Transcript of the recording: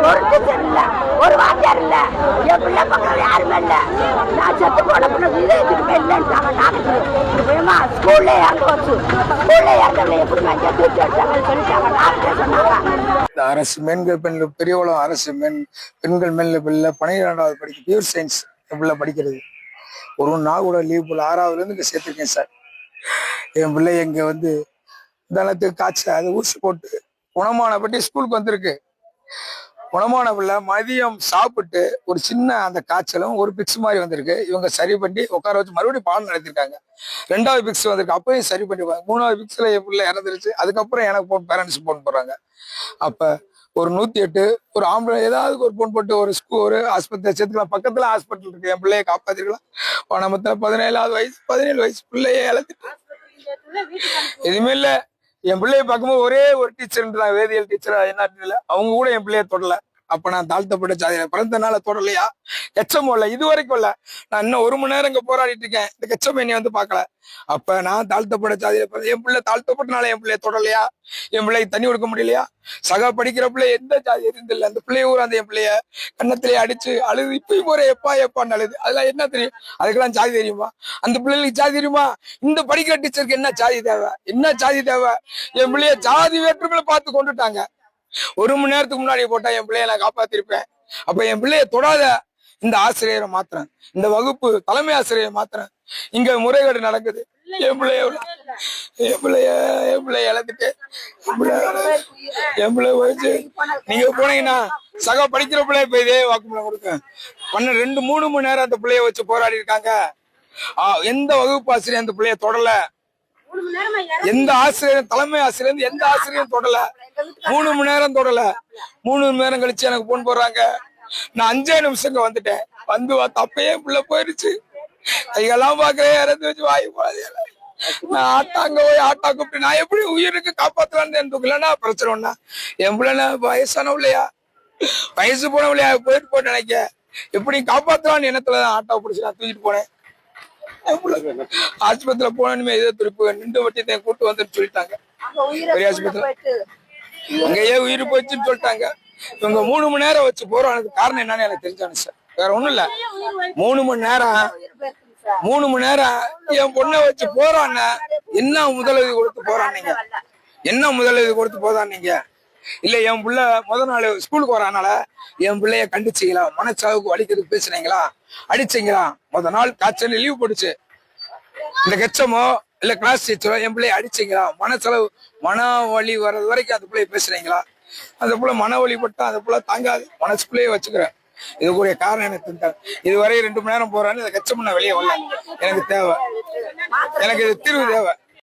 ஒரு டீச்சர் இல்ல, ஒரு வாத்தியார் இல்ல, என் பிள்ளை பக்கம் யாருமே இல்ல. நான் செத்து போன பிள்ளை இதயத்துக்கு இல்லைன்ட்டாங்க டாக்டர். ஸ்கூல்ல இறந்து வச்சு ஸ்கூல்ல இறந்தவங்களை எப்படி தூக்கி வச்சாங்கன்னு சொல்லிட்டாங்க டாக்டர் சொன்னாங்க. அரசு மேன்கள் பெண்கள் பெரியவளம் அரசு பெண்கள் மேல்நிலை பள்ளியில 12வது படிக்க பியூர் சயின்ஸ் பிள்ளை படிக்கிறது. ஒரு நாள் கூட லீவ் போல 6வதுல இருந்து இங்க சேர்த்திருக்கேன் சார். என் பிள்ளை எங்க வந்து தனத்துக்கு காய்ச்சல் அது ஊசி போட்டு குணமானப்பட்டி ஸ்கூலுக்கு வந்திருக்கு. குணமான பிள்ளை மதியம் சாப்பிட்டு ஒரு சின்ன அந்த காய்ச்சலும் ஒரு பிக்ஸ் மாதிரி வந்திருக்கு. இவங்க சரி பண்ணி உட்கார வச்சு மறுபடியும் பாடம் நடத்திருக்காங்க. 2வது பிக்ஸ் வந்திருக்கு, அப்பயும் சரி பண்ணி 3வது பிக்ஸ்ல என் பிள்ளை இறந்துருச்சு. அதுக்கப்புறம் எனக்கு பேரண்ட்ஸ் போன் போடுறாங்க. அப்ப ஒரு 108 ஒரு ஆம்பளை ஏதாவது ஒரு போன் போட்டு ஒரு ஆஸ்பத்திரி சேர்த்துக்கலாம். பக்கத்துல ஹாஸ்பிட்டல் இருக்கு, என் பிள்ளைய காப்பாத்திருக்கலாம். பணமத்த 17 வயசு பிள்ளைய இழந்துட்டு எதுவுமே இல்ல. என் பிள்ளைய பார்க்கும்போது ஒரே ஒரு டீச்சர் வேதியியல் டீச்சரா என்ன அவங்க கூட என் பிள்ளைய தொடல. அப்ப நான் தாழ்த்தப்பட்ட ஜாதியில பிறந்தனால தொடலையா? எச்சமும் இல்ல, இது வரைக்கும் இல்ல. நான் இன்னும் 1 மணி நேரம் இங்க போராடிட்டு இருக்கேன். இந்த கச்சம் என்னைய வந்து பாக்கல. அப்ப நான் தாழ்த்தப்பட்ட ஜாதியில என் பிள்ளை தாழ்த்தப்பட்டனால என் பிள்ளைய தொடலையா? என் பிள்ளைக்கு தண்ணி கொடுக்க முடியலையா? சகா படிக்கிற பிள்ளை எந்த ஜாதி இருந்தில்ல. அந்த பிள்ளைய ஊர் அந்த என் பிள்ளைய கண்ணத்திலேயே அடிச்சு அழுது இப்பயும் போற எப்பான்னு அழுது. அதெல்லாம் என்ன தெரியும்? அதுக்கெல்லாம் ஜாதி தெரியுமா? அந்த பிள்ளைகளுக்கு ஜாதி தெரியுமா? இந்த படிக்கிற டீச்சருக்கு என்ன ஜாதி தேவை? என்ன ஜாதி தேவை? என் பிள்ளைய ஜாதி வேற்றுமையில பார்த்து கொண்டுட்டாங்க. 1 மணி நேரத்துக்கு முன்னாடி போட்டா என் பிள்ளைய நான் காப்பாத்திருப்பேன். அப்ப என் பிள்ளைய தொடாத இந்த ஆசிரியரை மாத்திரேன், இந்த வகுப்பு தலைமை ஆசிரியரை மாத்திரேன். இங்க முறைகேடு நடக்குது. என் பிள்ளைய இழந்துட்டு என் பிள்ளை போயிடுச்சு. நீங்க போனீங்கன்னா சக படிக்கிற பிள்ளைய போய் இதே வாக்குமூலம் கொடுக்க 2-3 மணி நேரம் அந்த பிள்ளைய வச்சு போராடி இருக்காங்க. எந்த வகுப்பு ஆசிரியர் அந்த பிள்ளைய தொடல, எந்த ஆசிரியர் தலைமை ஆசிரியர் எந்த ஆசிரியரும் தொடல. 3 மணி நேரம் தொடல. 3 மணி நேரம் கழிச்சு எனக்கு போன் போடுறாங்க. நான் 5 நிமிஷங்க வந்துட்டேன். வந்து அப்பயே பிள்ளை போயிடுச்சு. கைகெல்லாம் பாக்குறேன், இறந்து வச்சு வாய் போகாது. நான் ஆட்டா கூப்பிட்டு நான் எப்படி உயிருக்கு காப்பாத்தலான்னு இல்லைன்னா பிரச்சனை ஒண்ணா? என் பிள்ளை வயசானவளையா, வயசு போனவளையா போயிட்டு நினைக்க எப்படி காப்பாத்தலான்னு எண்ணத்துலதான் ஆட்டோ பிடிச்சி நான் தூக்கிட்டு போனேன். ஆஸ்பத்திரியில போனே இதே திருப்பு நின்று வட்டி கூட்டு வந்துட்டு சொல்லிட்டாங்க. பெரிய ஆஸ்பத்திரி அங்கேயே உயிர் போச்சுன்னு சொல்லிட்டாங்க. இவங்க 3 மணி நேரம் வச்சு போறானதுக்கு காரணம் என்னன்னு எனக்கு தெரிஞ்சானு சார். வேற ஒண்ணும் இல்ல. 3 மணி நேரம் என் பொண்ணை வச்சு போறான்னு என்ன முதலுதவி கொடுத்து போறான்னீங்க? என்ன முதலுதவி கொடுத்து போதான்னீங்க? இல்ல என் பிள்ளை முதல் நாள் ஸ்கூலுக்கு வரானால என் பிள்ளைய கண்டிச்சீங்களா? மனச்சாவுக்கு வலிக்கிறதுக்கு பேசுனீங்களா? அடிச்சீங்களா? முதல் நாள் காய்ச்சல் லீவ் போடுச்சு. இந்த கச்சமோ இல்ல கிளாஸ் டீச்சரோ என் பிள்ளைய அடிச்சீங்களா? மன வலி வர்றது வரைக்கும் அந்த பிள்ளைய பேசுறீங்களா? அந்த பிள்ளை மன வலி பட்டா அந்த பிள்ளை தாங்காது, மனசுக்குள்ளேயே வச்சுக்கிறேன். இதுக்குரிய காரணம் எனக்கு தெரிஞ்சாங்க. இதுவரை 2 மணி நேரம் போறான்னு இந்த கச்சம் நான் வெளியே வரல. எனக்கு தேவை, எனக்கு இது தீர்வு தேவை.